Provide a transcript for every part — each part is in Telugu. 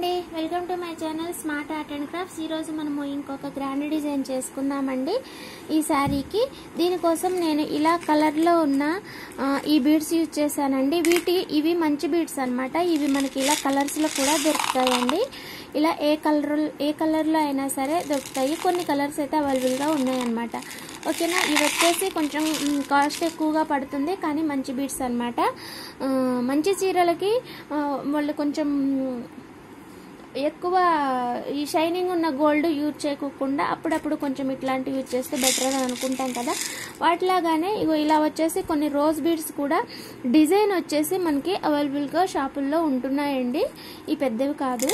అండి, welcome to my channel smart art and crafts. ఈరోజు మనము ఇంకొక గ్రాండ్ డిజైన్ చేసుకుందామండి ఈ శారీకి. దీనికోసం నేను ఇలా కలర్లో ఉన్న ఈ బీడ్స్ యూజ్ చేశానండి. ఇవి మంచి బీడ్స్ అన్నమాట. ఇవి మనకి ఇలా కలర్స్లో కూడా దొరుకుతాయండి. ఇలా ఏ కలర్లో అయినా సరే దొరుకుతాయి. కొన్ని కలర్స్ అయితే అవైలబుల్గా ఉన్నాయన్నమాట. ఓకేనా, ఇవి వచ్చేసి కొంచెం కాస్ట్ ఎక్కువగా పడుతుంది, కానీ మంచి బీడ్స్ అన్నమాట. మంచి చీరలకి వాళ్ళు కొంచెం ఎక్కువ ఈ షైనింగ్ ఉన్న గోల్డ్ యూజ్ చేయకుండా అప్పుడప్పుడు కొంచెం ఇట్లాంటివి యూజ్ చేస్తే బెటర్ అని అనుకుంటాం కదా. వాటిలాగానే ఇగో ఇలా వచ్చేసి కొన్ని రోజ్ బీడ్స్ కూడా డిజైన్ వచ్చేసి మనకి అవైలబుల్గా షాపుల్లో ఉంటున్నాయండి. ఈ పెద్దవి కాదు,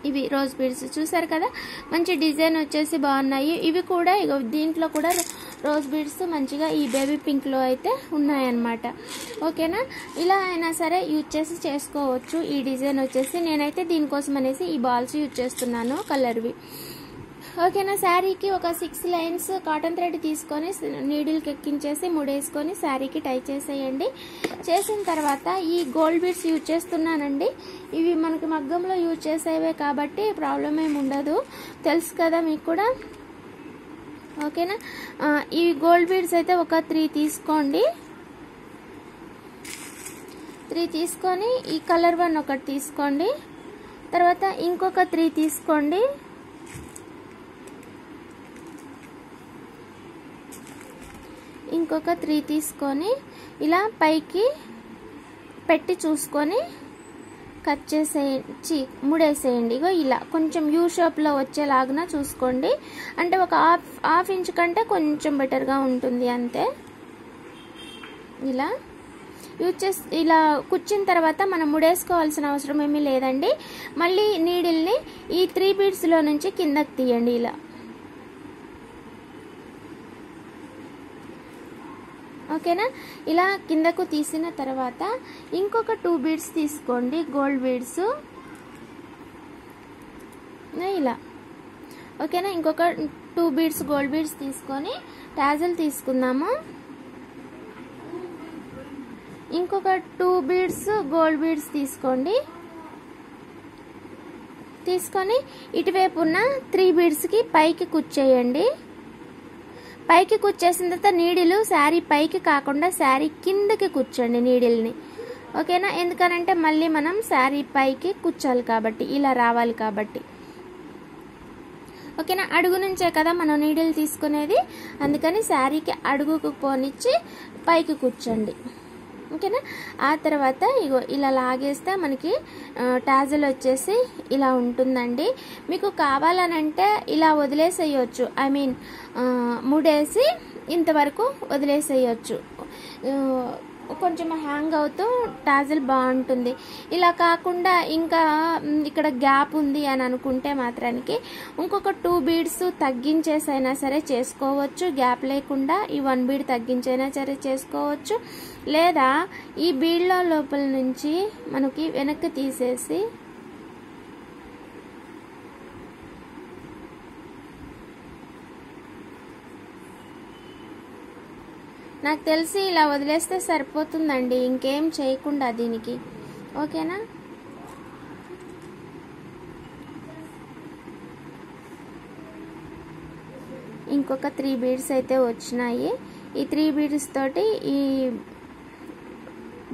ఇవి రోజ్ బీడ్స్ చూసారు కదా, మంచి డిజైన్ వచ్చేసి బాగున్నాయి. ఇవి కూడా ఇగో దీంట్లో కూడా రోజ్ బీడ్స్ మంచిగా ఈ బేబీ పింక్లో అయితే ఉన్నాయన్నమాట. ఓకేనా, ఇలా అయినా సరే యూజ్ చేసి చేసుకోవచ్చు. ఈ డిజైన్ వచ్చేసి నేనైతే దీనికోసం అనేసి ఈ బాల్స్ యూజ్ చేస్తున్నాను కలర్వి. ఓకేనా, శారీకి ఒక 6 లైన్స్ కాటన్ థ్రెడ్ తీసుకొని నీడిల్కి ఎక్కించేసి ముడేసుకొని శారీకి టై చేసేయండి. చేసిన తర్వాత ఈ గోల్డ్ బీడ్స్ యూజ్ చేస్తున్నానండి. ఇవి మనకి మగ్గంలో యూజ్ చేసేవే కాబట్టి ప్రాబ్లం ఏమి ఉండదు, తెలుసు కదా మీకు కూడా. ఓకేనా, ఈ గోల్డ్ బీడ్స్ అయితే ఒక 3 తీసుకోండి. 3 తీసుకొని ఈ కలర్ వన్ ఒకటి తీసుకోండి. తర్వాత ఇంకొక 3 తీసుకోండి. ఇంకొక 3 తీసుకొని ఇలా పైకి పెట్టి చూసుకొని కట్ చేసేయండి, ముడేసేయండి. ఇగో ఇలా కొంచెం యూ షేప్లో వచ్చేలాగా చూసుకోండి. అంటే ఒక హాఫ్ ఇంచ్ కంటే కొంచెం బెటర్గా ఉంటుంది అంతే. ఇలా యూజ్ చేసి ఇలా కుచ్చిన తర్వాత మనం ముడేసుకోవాల్సిన అవసరం ఏమీ లేదండి. మళ్ళీ నీడిల్ని ఈ 3 బీడ్స్లో నుంచి కిందకి తీయండి. ఇలా ఓకేనా, ఇలా కిందకు తీసిన తర్వాత ఇంకొక 2 బీడ్స్ తీసుకోండి, గోల్డ్ బీడ్స్ ఇలా. ఓకేనా, ఇంకొక 2 బీడ్స్ గోల్డ్ బీడ్స్ తీసుకొని టాజిల్ తీసుకుందాము. ఇంకొక 2 బీడ్స్ గోల్డ్ బీడ్స్ తీసుకోండి. తీసుకొని ఇటువైపు ఉన్న 3 బీడ్స్కి పైకి కుచ్చేయండి. పైకి కుచ్చేసిన తర్వాత నీడిలు శారీ పైకి కాకుండా శారీ కిందకి కుచ్చండి నీడిల్ని. ఓకేనా, ఎందుకనంటే మళ్ళీ మనం శారీ పైకి కుచ్చాలి కాబట్టి, ఇలా రావాలి కాబట్టి. ఓకేనా, అడుగు నుంచే కదా మనం నీడిల్ తీసుకునేది, అందుకని శారీకి అడుగుకు పోనిచ్చి పైకి కూర్చోండి. ఓకేనా, ఆ తర్వాత ఇగో ఇలా లాగేస్తే మనకి టాజిల్ వచ్చేసి ఇలా ఉంటుందండి. మీకు కావాలనంటే ఇలా వదిలేసేయచ్చు, ఐ మీన్ ముడేసి ఇంతవరకు వదిలేసేయచ్చు. కొంచెం హ్యాంగ్ అవుతూ టాజిల్ బాగుంటుంది. ఇలా కాకుండా ఇంకా ఇక్కడ గ్యాప్ ఉంది అని అనుకుంటే మాత్రానికి ఇంకొక 2 బీడ్స్ తగ్గించేసైనా సరే చేసుకోవచ్చు. గ్యాప్ లేకుండా ఈ 1 బీడ్ తగ్గించైనా సరే చేసుకోవచ్చు. లేదా ఈ బీడ్లో లోపల నుంచి మనకి వెనక్కి తీసేసి నాకు తెలిసి ఇలా వదిలేస్తే సరిపోతుందండి, ఇంకేం చేయకుండా దీనికి. ఓకేనా, ఇంకొక 3 బీడ్స్ అయితే వచ్చినాయి. ఈ 3 బీడ్స్ తోటి ఈ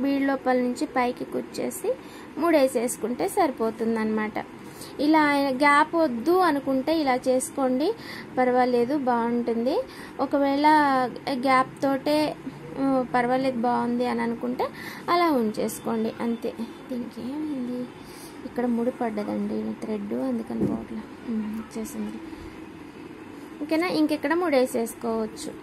బీడ్ లోపల నుంచి పైకి కుచ్చేసి ముడేసేసుకుంటే సరిపోతుందన్నమాట. ఇలా గ్యాప్ వద్దు అనుకుంటే ఇలా చేసుకోండి, పర్వాలేదు, బాగుంటుంది. ఒకవేళ గ్యాప్ తోటే పర్వాలేదు బాగుంది అని అనుకుంటే అలా ఉంచేసుకోండి అంతే. దీనికి ఏమైంది, ఇక్కడ ముడి పడ్డదండి థ్రెడ్, అందుకని పోట్లా వచ్చేసింది. ఓకేనా, ఇంకెక్కడ ముడేసేసుకోవచ్చు.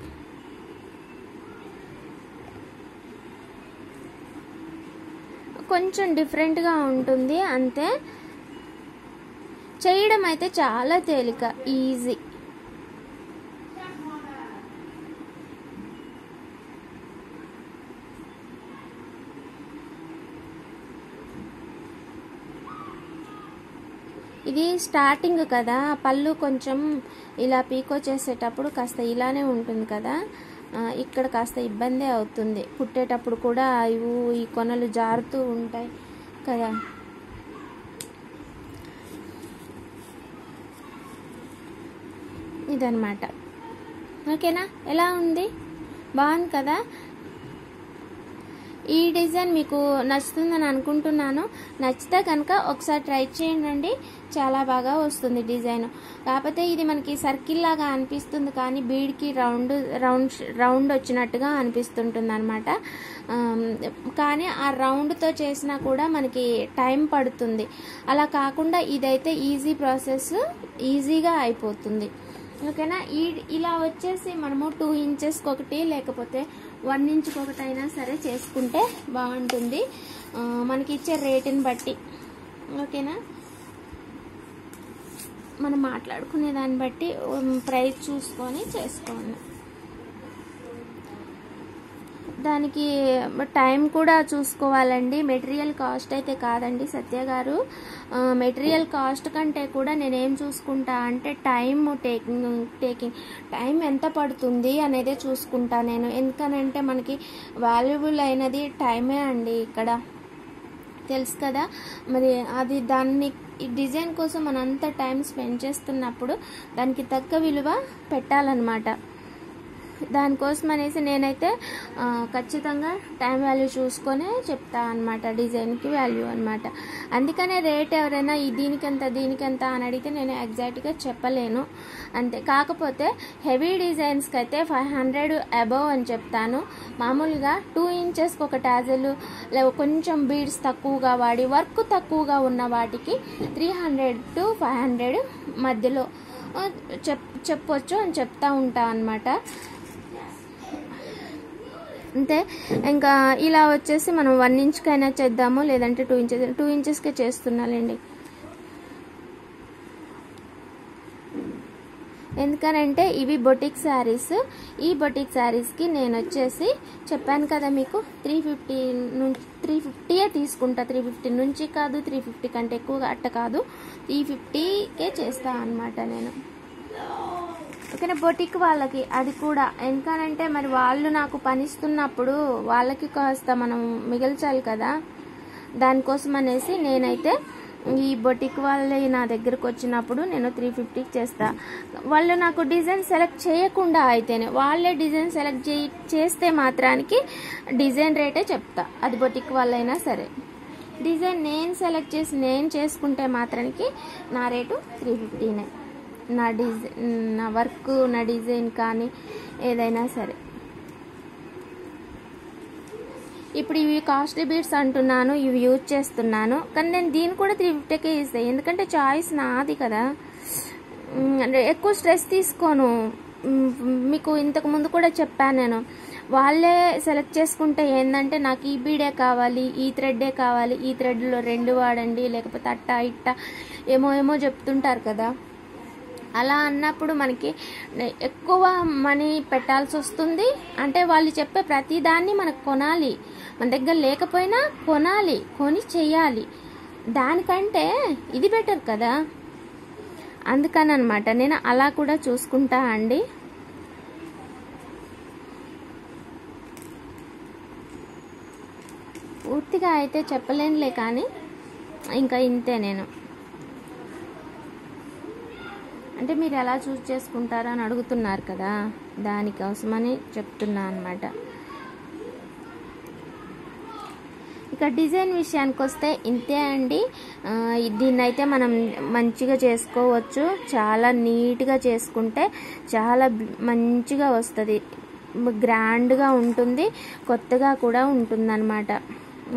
కొంచెం డిఫరెంట్గా ఉంటుంది అంతే. చేయడం అయితే చాలా తేలిక, ఈజీ. ఇది స్టార్టింగ్ కదా, పళ్ళు కొంచెం ఇలా పీకో చేసేటప్పుడు కాస్త ఇలానే ఉంటుంది కదా, ఇక్కడ కాస్త ఇబ్బంది అవుతుంది. కుట్టేటప్పుడు కూడా ఈ కొనలు జారుతూ ఉంటాయి కదా. ఇదన్నమాట. ఓకేనా, ఎలా ఉంది, బాగుంది కదా. ఈ డిజైన్ మీకు నచ్చుతుందని అనుకుంటున్నాను. నచ్చితే కనుక ఒకసారి ట్రై చేయండి, చాలా బాగా వస్తుంది డిజైన్. కాకపోతే ఇది మనకి సర్కిల్ లాగా అనిపిస్తుంది, కానీ బీడ్కి రౌండ్ వచ్చినట్టుగా అనిపిస్తుంటుంది అనమాట. కానీ ఆ రౌండ్తో చేసినా కూడా మనకి టైం పడుతుంది. అలా కాకుండా ఇదైతే ఈజీ ప్రాసెస్, ఈజీగా అయిపోతుంది. ఓకేనా, ఇలా వచ్చేసి మనము 2 ఇంచెస్కి ఒకటి లేకపోతే 1 ఇంచ్కి ఒకటి అయినా సరే చేసుకుంటే బాగుంటుంది, మనకి ఇచ్చే రేటుని బట్టి. ఓకేనా, మనం మాట్లాడుకునే దాన్ని బట్టి ప్రైస్ చూసుకొని చేసుకోండి. దానికి టైం కూడా చూసుకోవాలండి. మెటీరియల్ కాస్ట్ అయితే కాదండి సత్య గారు, మెటీరియల్ కాస్ట్ కంటే కూడా నేనేం చూసుకుంటా అంటే టేకింగ్ టైం ఎంత పడుతుంది అనేదే చూసుకుంటా నేను. ఎందుకనంటే మనకి వాల్యుబుల్ అయినది టైమే అండి ఇక్కడ, తెలుసు కదా. మరి అది దాన్ని ఈ డిజైన్ కోసం మనం అంత టైం స్పెండ్ చేస్తున్నప్పుడు దానికి తగ్గ విలువ పెట్టాలన్నమాట. దానికోసం అనేసి నేనైతే ఖచ్చితంగా టైం వాల్యూ చూసుకొనే చెప్తా అనమాట, డిజైన్కి వాల్యూ అనమాట. అందుకనే రేట్ ఎవరైనా దీనికెంత అని అడిగితే నేను ఎగ్జాక్ట్గా చెప్పలేను అంతే. కాకపోతే హెవీ డిజైన్స్కి అయితే 500 అబవ్ అని చెప్తాను. మామూలుగా 2 ఇంచెస్కి ఒక టాజెల్ కొంచెం బీడ్స్ తక్కువగా వాడి వర్క్ తక్కువగా ఉన్న వాటికి 300 to 500 మధ్యలో చెప్పొచ్చు అని చెప్తా ఉంటా అనమాట. అంతే. ఇంకా ఇలా వచ్చేసి మనం 1 ఇంచ్కైనా చేద్దాము, లేదంటే 2 ఇంచెస్కే చేస్తున్నానండి. ఎందుకనంటే ఇవి బొటిక్ శారీస్. ఈ బొటిక్ శారీస్కి నేను వచ్చేసి చెప్పాను కదా మీకు 350 తీసుకుంటా. 350 నుంచి కాదు, 350 కంటే ఎక్కువగా అట్ట కాదు, 350కే చేస్తా అనమాట నేను. ఓకేనా, బొటిక్ వాళ్ళకి అది కూడా. ఎందుకనంటే మరి వాళ్ళు నాకు పనిస్తున్నప్పుడు వాళ్ళకి కాస్త మనం మిగిల్చాలి కదా, దానికోసం అనేసి నేనైతే ఈ బొటిక్ వాళ్ళే నా దగ్గరకు వచ్చినప్పుడు నేను 350కి చేస్తా. వాళ్ళు నాకు డిజైన్ సెలెక్ట్ చేయకుండా అయితేనే, వాళ్ళే డిజైన్ సెలెక్ట్ చేస్తే మాత్రానికి డిజైన్ రేటే చెప్తా, అది బొటిక్ వాళ్ళైనా సరే. డిజైన్ నేను సెలెక్ట్ చేసి నేను చేసుకుంటే మాత్రానికి నా రేటు 350నే. నా వర్క్, నా డిజైన్ కానీ ఏదైనా సరే. ఇప్పుడు ఇవి కాస్ట్లీ బీడ్స్ అంటున్నాను, ఇవి యూజ్ చేస్తున్నాను, కానీ నేను దీన్ని కూడా 350కే ఇస్తాను. ఎందుకంటే చాయిస్ నాది కదా, ఎక్కువ స్ట్రెస్ తీసుకోను. మీకు ఇంతకు ముందు కూడా చెప్పాను నేను, వాళ్ళే సెలెక్ట్ చేసుకుంటే ఏంటంటే నాకు ఈ బీడే కావాలి, ఈ థ్రెడ్డే కావాలి, ఈ థ్రెడ్లో 2 వాడండి, లేకపోతే అట్ట ఇట్ట ఏమో చెప్తుంటారు కదా. అలా అన్నప్పుడు మనకి ఎక్కువ మనీ పెట్టాల్సి వస్తుంది. అంటే వాళ్ళు చెప్పే ప్రతిదాన్ని మనకు కొనాలి, మన దగ్గర లేకపోయినా కొనాలి, కొని చెయ్యాలి. దానికంటే ఇది బెటర్ కదా, అందుకని అనమాట నేను అలా కూడా చూసుకుంటా అండి. పూర్తిగా అయితే చెప్పలేనులే, కానీ ఇంకా ఇంతే నేను. అంటే మీరు ఎలా చూస్ చేసుకుంటారో అని అడుగుతున్నారు కదా, దానికోసమని చెప్తున్నా అనమాట. ఇక డిజైన్ విషయానికి వస్తే ఇంతే అండి. దీన్నైతే మనం మంచిగా చేసుకోవచ్చు, చాలా నీట్గా చేసుకుంటే చాలా మంచిగా వస్తుంది, గ్రాండ్గా ఉంటుంది, కొత్తగా కూడా ఉంటుందన్నమాట.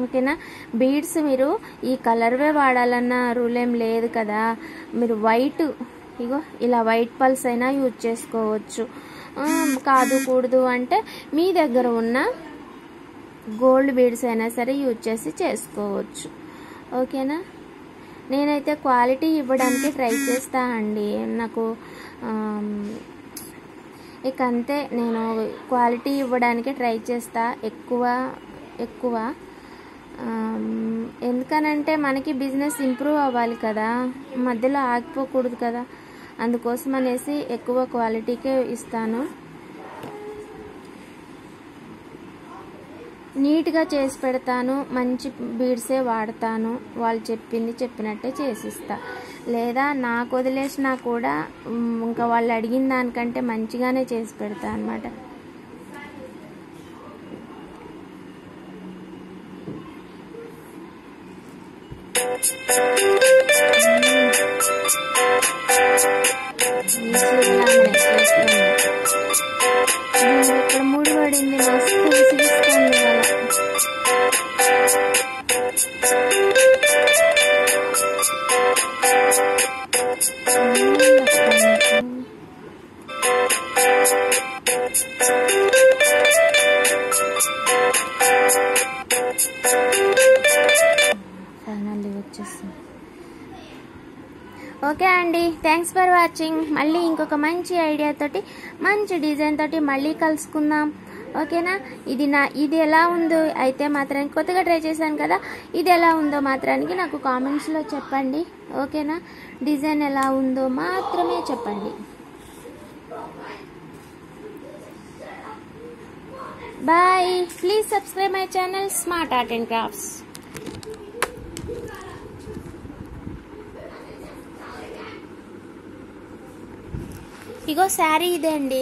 ఓకేనా, బీడ్స్ మీరు ఈ కలర్వే వాడాలన్న రూల్ ఏం లేదు కదా. మీరు వైట్, ఇగో ఇలా వైట్ పల్స్ అయినా యూజ్ చేసుకోవచ్చు. కాదు కూడదు అంటే మీ దగ్గర ఉన్న గోల్డ్ బీడ్స్ అయినా సరే యూజ్ చేసి చేసుకోవచ్చు. ఓకేనా, నేనైతే క్వాలిటీ ఇవ్వడానికి ట్రై చేస్తా అండి. నాకు ఇక అంతే, నేను క్వాలిటీ ఇవ్వడానికి ట్రై చేస్తా ఎక్కువ. ఎందుకనంటే మనకి బిజినెస్ ఇంప్రూవ్ అవ్వాలి కదా, మధ్యలో ఆగిపోకూడదు కదా, అందుకోసం అనేసి ఎక్కువ క్వాలిటీకే ఇస్తాను. నీట్గా చేసి పెడతాను, మంచి బీడ్సే వాడతాను, వాళ్ళు చెప్పినట్టే చేసిస్తా. లేదా నాకు వదిలేసినా కూడా ఇంకా వాళ్ళు అడిగిన దానికంటే మంచిగానే చేసి పెడతా అన్నమాట. ఇక్కడ ముడి పడింది, మస్తు విసిగిస్తుంది కదా. ఫైనల్లీ వచ్చేస్తుంది. ఓకే అండి, థ్యాంక్స్ ఫర్ వాచింగ్. మళ్ళీ ఇంకొక మంచి ఐడియా తోటి, మంచి డిజైన్ తోటి మళ్ళీ కలుసుకుందాం. ఓకేనా? ఇది ఎలా ఉందో అయితే మాత్రానికి, కొత్తగా ట్రై చేశాను కదా, ఇది ఎలా ఉందో మాత్రానికి నాకు కామెంట్స్లో చెప్పండి. ఓకేనా? డిజైన్ ఎలా ఉందో మాత్రమే చెప్పండి. Bye. Please subscribe my channel smart art and crafts. ఇగో శారీ ఇదే అండి.